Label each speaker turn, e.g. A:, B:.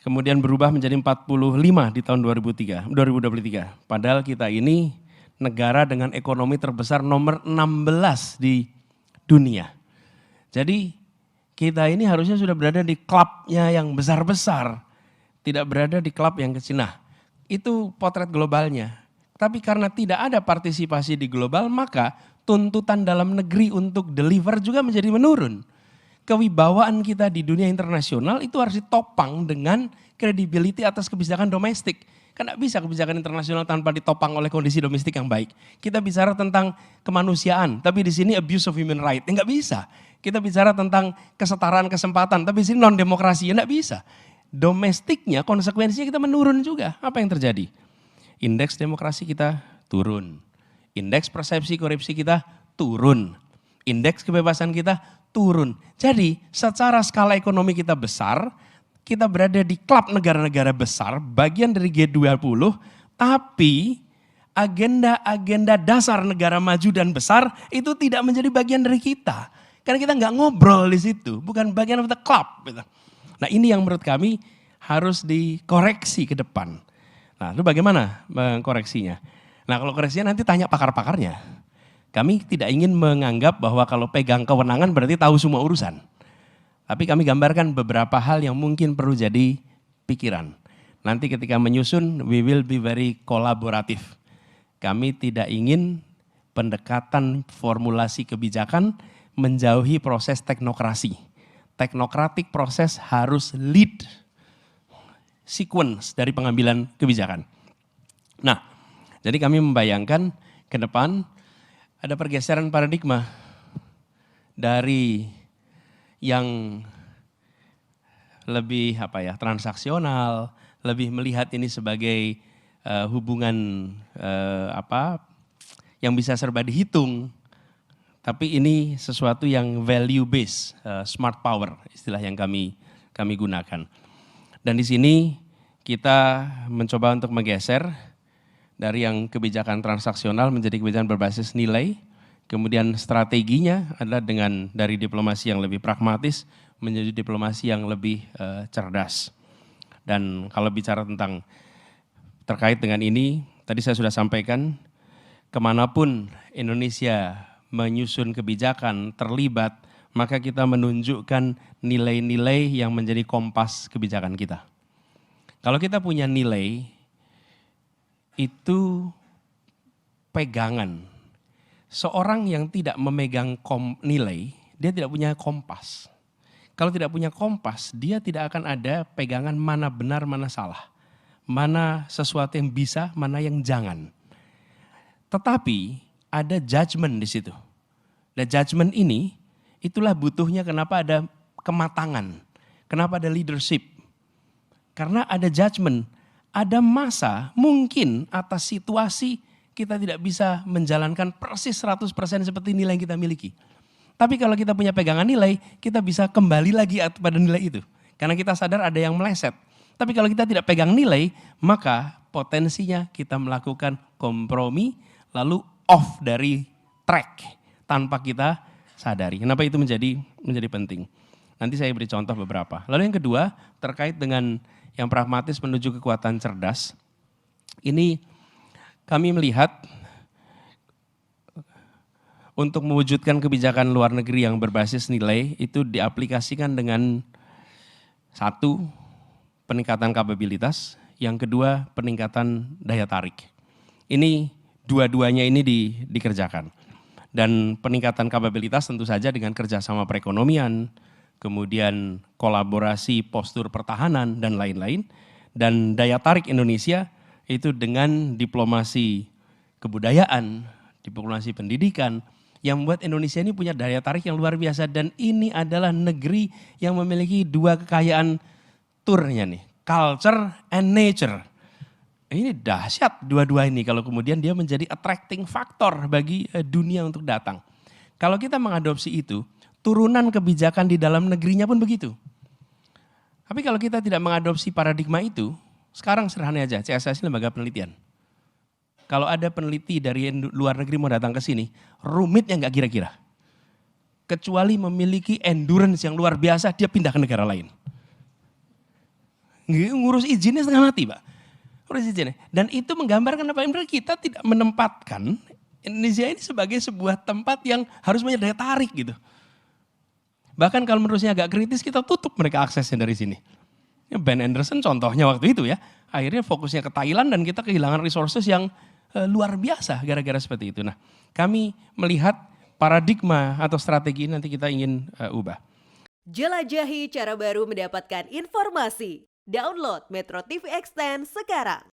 A: kemudian berubah menjadi 45 di tahun 2023. Padahal kita ini negara dengan ekonomi terbesar nomor 16 di dunia. Jadi kita ini harusnya sudah berada di klubnya yang besar-besar, tidak berada di klub yang kecil. Nah, itu potret globalnya. Tapi karena tidak ada partisipasi di global, maka tuntutan dalam negeri untuk deliver juga menjadi menurun. Kewibawaan kita di dunia internasional itu harus ditopang dengan credibility atas kebijakan domestik. Kan tidak bisa kebijakan internasional tanpa ditopang oleh kondisi domestik yang baik. Kita bicara tentang kemanusiaan, tapi di sini abuse of human right. Enggak bisa. Kita bicara tentang kesetaraan kesempatan, tapi di sini non-demokrasi. Enggak bisa. Domestiknya konsekuensinya kita menurun juga. Apa yang terjadi? Indeks demokrasi kita turun. Indeks persepsi korupsi kita turun. Indeks kebebasan kita turun. Jadi secara skala ekonomi kita besar, kita berada di klub negara-negara besar, bagian dari G20, tapi agenda-agenda dasar negara maju dan besar itu tidak menjadi bagian dari kita. Karena kita nggak ngobrol di situ, bukan bagian of the club. Nah ini yang menurut kami harus dikoreksi ke depan. Nah itu bagaimana mengkoreksinya? Nah kalau koreksinya nanti tanya pakar-pakarnya. Kami tidak ingin menganggap bahwa kalau pegang kewenangan berarti tahu semua urusan. Tapi kami gambarkan beberapa hal yang mungkin perlu jadi pikiran. Nanti ketika menyusun, we will be very kolaboratif. Kami tidak ingin pendekatan formulasi kebijakan menjauhi proses teknokrasi. Teknokratik proses harus lead sequence dari pengambilan kebijakan. Nah, jadi kami membayangkan ke depan ada pergeseran paradigma dari yang lebih transaksional, lebih melihat ini sebagai hubungan yang bisa serba dihitung. Tapi ini sesuatu yang value based, smart power istilah yang kami gunakan. Dan di sini kita mencoba untuk menggeser dari yang kebijakan transaksional menjadi kebijakan berbasis nilai, kemudian strateginya adalah dari diplomasi yang lebih pragmatis menjadi diplomasi yang lebih cerdas. Dan kalau bicara terkait dengan ini, tadi saya sudah sampaikan, kemanapun Indonesia menyusun kebijakan, terlibat, maka kita menunjukkan nilai-nilai yang menjadi kompas kebijakan kita. Kalau kita punya nilai, itu pegangan. Seorang yang tidak memegang nilai, dia tidak punya kompas. Kalau tidak punya kompas, dia tidak akan ada pegangan mana benar, mana salah. Mana sesuatu yang bisa, mana yang jangan. Tetapi ada judgment di situ. Dan judgment ini, itulah butuhnya kenapa ada kematangan. Kenapa ada leadership. Karena ada judgment. Ada masa mungkin atas situasi kita tidak bisa menjalankan persis 100% seperti nilai yang kita miliki. Tapi kalau kita punya pegangan nilai, kita bisa kembali lagi pada nilai itu. Karena kita sadar ada yang meleset. Tapi kalau kita tidak pegang nilai, maka potensinya kita melakukan kompromi lalu off dari track tanpa kita sadari. Kenapa itu menjadi penting? Nanti saya beri contoh beberapa. Lalu yang kedua terkait dengan yang pragmatis menuju kekuatan cerdas. Ini kami melihat untuk mewujudkan kebijakan luar negeri yang berbasis nilai itu diaplikasikan dengan satu, peningkatan kapabilitas, yang kedua peningkatan daya tarik. Ini dua-duanya ini dikerjakan. Dan peningkatan kapabilitas tentu saja dengan kerjasama perekonomian, kemudian kolaborasi postur pertahanan dan lain-lain. Dan daya tarik Indonesia itu dengan diplomasi kebudayaan, diplomasi pendidikan, yang membuat Indonesia ini punya daya tarik yang luar biasa. Dan ini adalah negeri yang memiliki dua kekayaan turnya nih, culture and nature. Ini dahsyat dua-dua ini kalau kemudian dia menjadi attracting factor bagi dunia untuk datang. Kalau kita mengadopsi itu, turunan kebijakan di dalam negerinya pun begitu. Tapi kalau kita tidak mengadopsi paradigma itu, sekarang sederhana aja, CSIS ini lembaga penelitian. Kalau ada peneliti dari luar negeri mau datang ke sini, rumitnya nggak kira-kira. Kecuali memiliki endurance yang luar biasa, dia pindah ke negara lain. ngurus izinnya setengah mati Pak. Ngurus izinnya. Dan itu menggambarkan apa yang kita tidak menempatkan Indonesia ini sebagai sebuah tempat yang harus punya daya tarik gitu. Bahkan kalau menurutnya agak kritis kita tutup mereka aksesnya dari sini. Ben Anderson contohnya waktu itu ya. Akhirnya fokusnya ke Thailand dan kita kehilangan resources yang luar biasa gara-gara seperti itu. Nah kami melihat paradigma atau strategi ini nanti kita ingin ubah.
B: Jelajahi cara baru mendapatkan informasi. Download Metro TV Extend sekarang.